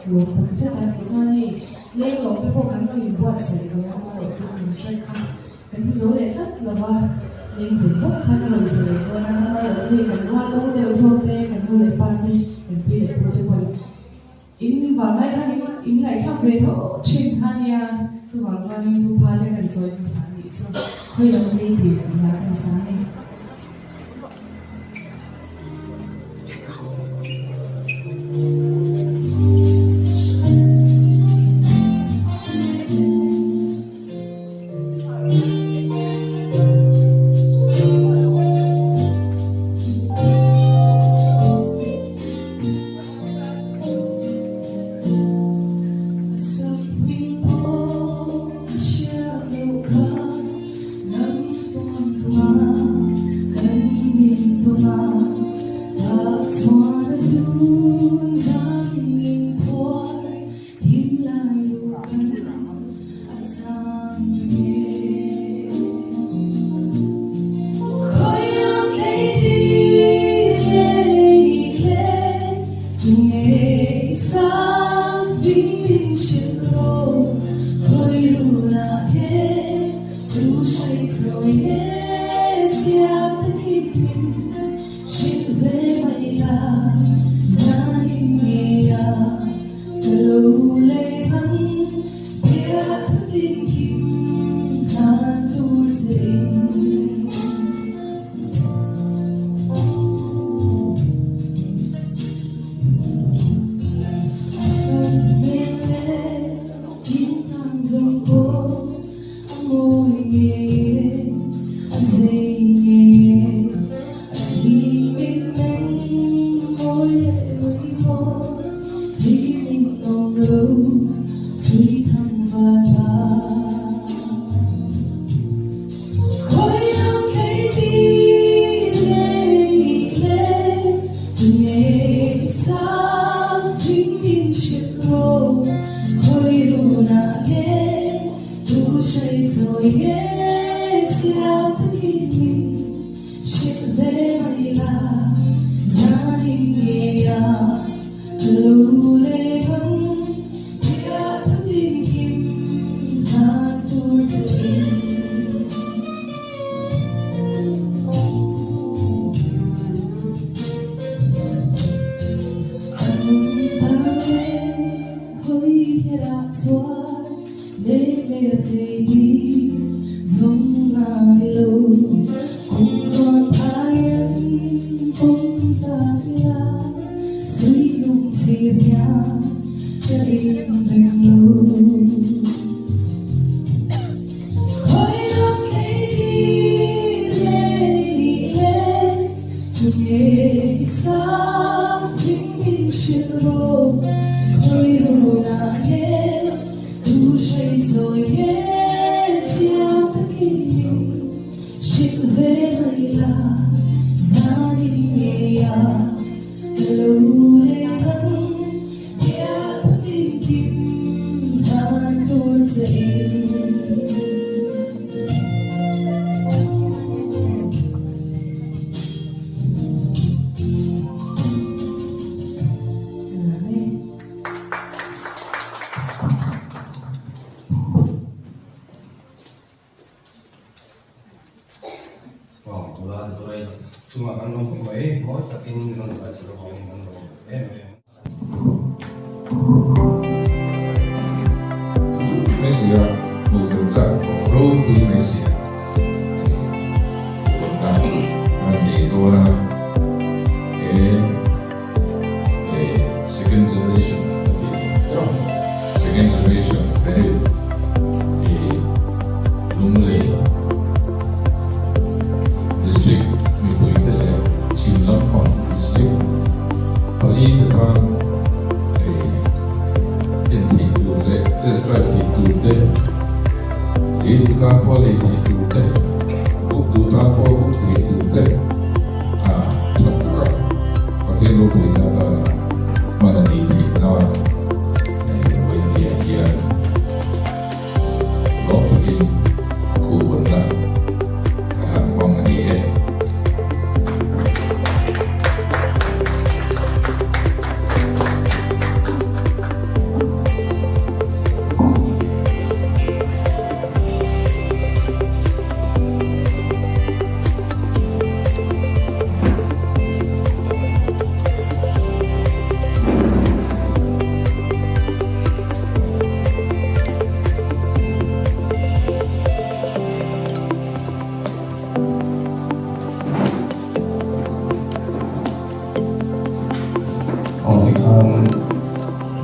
lùm thật sẽ là cái do này lên lùm cái bộ cắn tôi mình buat sợi rồi mà lùm cho mình chơi khăn cái dấu để rất là hoa lên dính bốc khăn lùm sợi tôi đang nói là gì cần hoa đâu đều xong thế cần mua để pan đi cần pi để mua cho mình in vào ngay thằng in ngày khác về thọ trên Hania chứ vào gia đình thu pha để cần chơi cái sáng đi chứ hơi đồng gì thì là cần sáng đi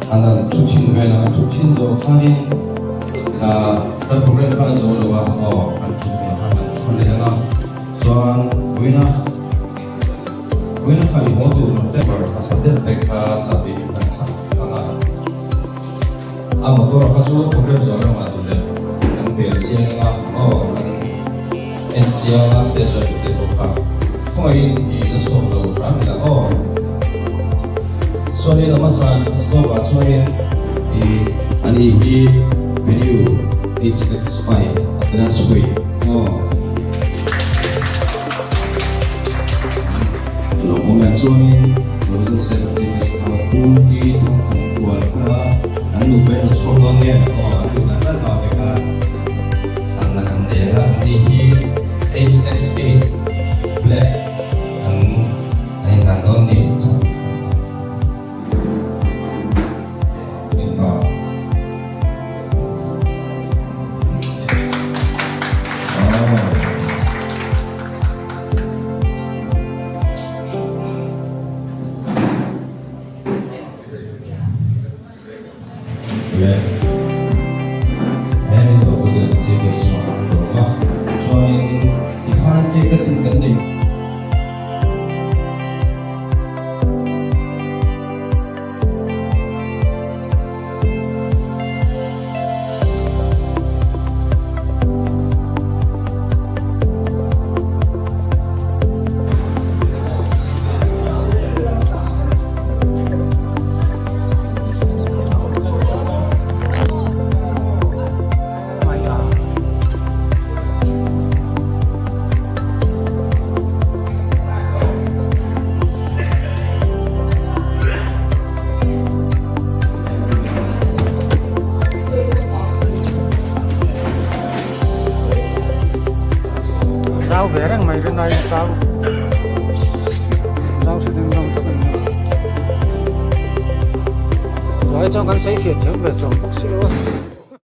아나 촉친회나 촉친조 하인 나 프로그램 파서로와 안 하면 출래나 좋아한 보이나 카이 모두 때버 사실 백화 잡이 반사 아마 돌아가서 프로그램 저랑 맞는데 배치가 엔지아가 되죠 때부터 거의 이 수업으로 합니다. 소리 넘어선 수업과 소리 아니 이 메뉴 H65 그냥 수비 오면 소리 모든 세트에서 पूर्ति kuala anu beno sorongnya anu nana mereka sangat dera di HSA black yang nanggon ni sao về rằng mày trên đây sao sẽ đừng nông tất rồi cho con xây phiền chứ về rồi xíu